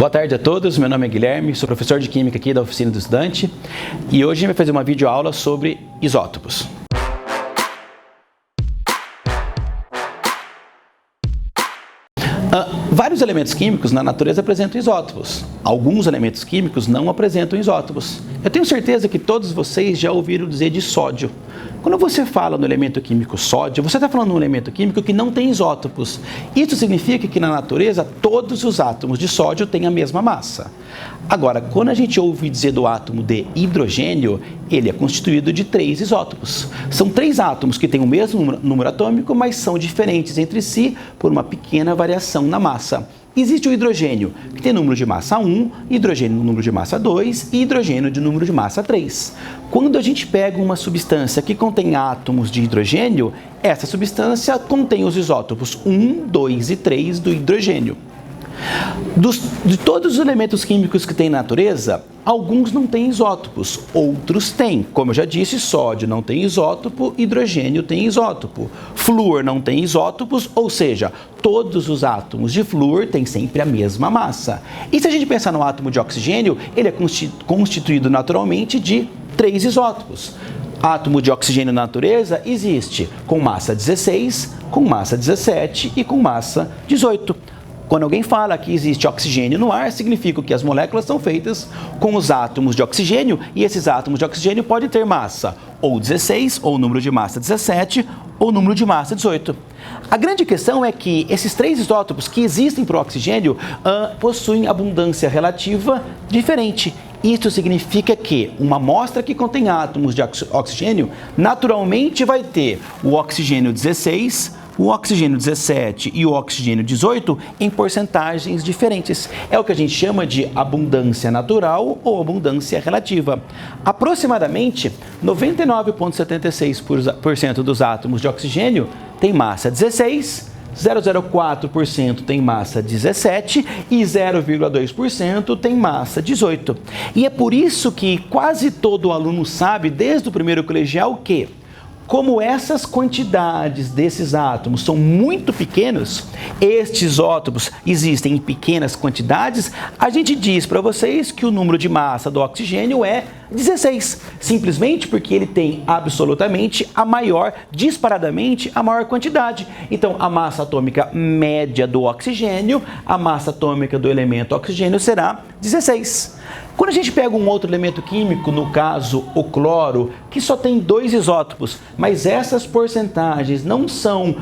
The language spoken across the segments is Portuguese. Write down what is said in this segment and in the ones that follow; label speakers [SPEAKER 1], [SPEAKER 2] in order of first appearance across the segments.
[SPEAKER 1] Boa tarde a todos, meu nome é Guilherme, sou professor de Química aqui da Oficina do Estudante e hoje a gente vai fazer uma videoaula sobre isótopos. Vários elementos químicos na natureza apresentam isótopos. Alguns elementos químicos não apresentam isótopos. Eu tenho certeza que todos vocês já ouviram dizer de sódio. Quando você fala no elemento químico sódio, você está falando de um elemento químico que não tem isótopos. Isso significa que na natureza todos os átomos de sódio têm a mesma massa. Agora, quando a gente ouve dizer do átomo de hidrogênio, ele é constituído de 3 isótopos. São 3 átomos que têm o mesmo número atômico, mas são diferentes entre si por uma pequena variação na massa. Existe o hidrogênio, que tem número de massa 1, hidrogênio no número de massa 2 e hidrogênio de número de massa 3. Quando a gente pega uma substância que contém átomos de hidrogênio, essa substância contém os isótopos 1, 2 e 3 do hidrogênio. De todos os elementos químicos que tem na natureza, alguns não têm isótopos, outros têm. Como eu já disse, sódio não tem isótopo, hidrogênio tem isótopo. Flúor não tem isótopos, ou seja, todos os átomos de flúor têm sempre a mesma massa. E se a gente pensar no átomo de oxigênio, ele é constituído naturalmente de 3 isótopos. Átomo de oxigênio na natureza existe com massa 16, com massa 17 e com massa 18. Quando alguém fala que existe oxigênio no ar, significa que as moléculas são feitas com os átomos de oxigênio e esses átomos de oxigênio podem ter massa ou 16, ou número de massa 17, ou número de massa 18. A grande questão é que esses 3 isótopos que existem para o oxigênio possuem abundância relativa diferente. Isso significa que uma amostra que contém átomos de oxigênio naturalmente vai ter o oxigênio 16, o oxigênio 17 e o oxigênio 18 em porcentagens diferentes. É o que a gente chama de abundância natural ou abundância relativa. Aproximadamente 99,76% dos átomos de oxigênio tem massa 16, 0,04% tem massa 17 e 0,2% tem massa 18. E é por isso que quase todo aluno sabe, desde o primeiro colegial, que como essas quantidades desses átomos são muito pequenos, estes isótopos existem em pequenas quantidades, a gente diz para vocês que o número de massa do oxigênio é 16, simplesmente porque ele tem absolutamente disparadamente a maior quantidade. Então, a massa atômica média do oxigênio, a massa atômica do elemento oxigênio será 16. Quando a gente pega um outro elemento químico, no caso o cloro, que só tem 2 isótopos, mas essas porcentagens não são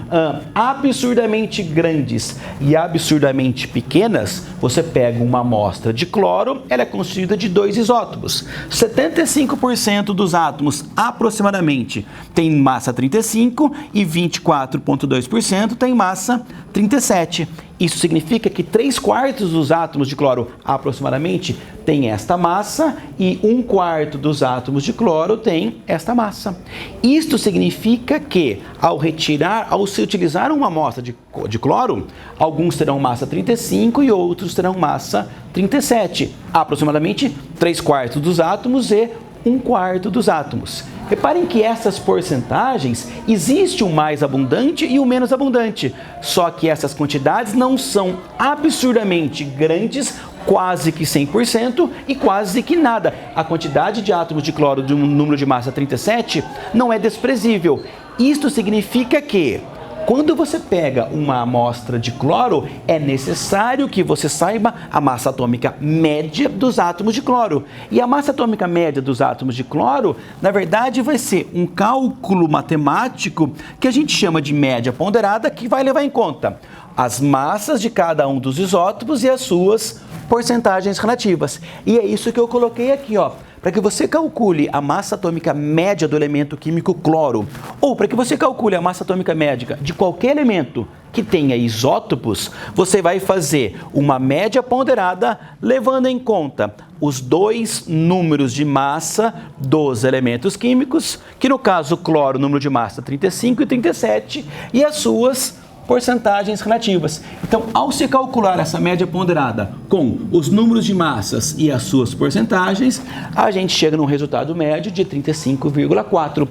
[SPEAKER 1] absurdamente grandes e absurdamente pequenas, você pega uma amostra de cloro, ela é constituída de 2 isótopos. 75% dos átomos, aproximadamente, tem massa 35 e 24,2% tem massa 37. Isso significa que 3/4 dos átomos de cloro, aproximadamente, tem esta massa e 1/4 dos átomos de cloro tem esta massa. Isto significa que, ao se utilizar uma amostra de cloro, alguns terão massa 35 e outros terão massa 37. Aproximadamente 3/4 dos átomos e 1/4 dos átomos. Reparem que essas porcentagens, existe o mais abundante e o menos abundante, só que essas quantidades não são absurdamente grandes, quase que 100% e quase que nada. A quantidade de átomos de cloro de um número de massa 37 não é desprezível. Isto significa que, quando você pega uma amostra de cloro, é necessário que você saiba a massa atômica média dos átomos de cloro. E a massa atômica média dos átomos de cloro, na verdade, vai ser um cálculo matemático que a gente chama de média ponderada, que vai levar em conta as massas de cada um dos isótopos e as suas porcentagens relativas. E é isso que eu coloquei aqui, ó. Para que você calcule a massa atômica média do elemento químico cloro, ou para que você calcule a massa atômica média de qualquer elemento que tenha isótopos, você vai fazer uma média ponderada levando em conta os 2 números de massa dos elementos químicos, que no caso o cloro, número de massa 35 e 37, e as suas porcentagens relativas. Então, ao se calcular essa média ponderada com os números de massas e as suas porcentagens, a gente chega num resultado médio de 35,4.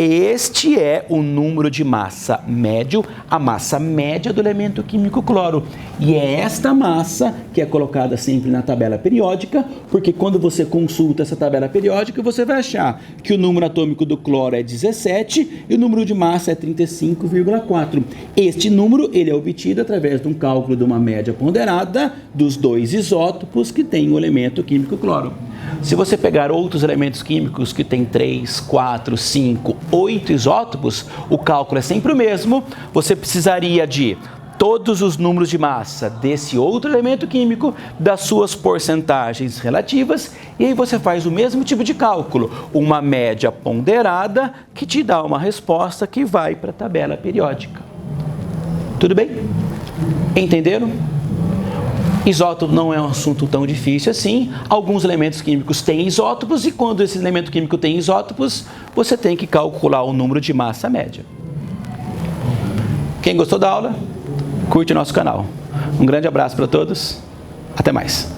[SPEAKER 1] Este é o número de massa médio, a massa média do elemento químico cloro. E é esta massa que é colocada sempre na tabela periódica, porque quando você consulta essa tabela periódica, você vai achar que o número atômico do cloro é 17 e o número de massa é 35,4. Este número ele é obtido através de um cálculo de uma média ponderada dos dois isótopos que tem o elemento químico cloro. Se você pegar outros elementos químicos que têm 3, 4, 5, 8 isótopos, o cálculo é sempre o mesmo. Você precisaria de todos os números de massa desse outro elemento químico, das suas porcentagens relativas, e aí você faz o mesmo tipo de cálculo, uma média ponderada que te dá uma resposta que vai para a tabela periódica. Tudo bem? Entenderam? Isótopo não é um assunto tão difícil assim. Alguns elementos químicos têm isótopos e quando esse elemento químico tem isótopos, você tem que calcular o número de massa média. Quem gostou da aula, curte o nosso canal. Um grande abraço para todos. Até mais.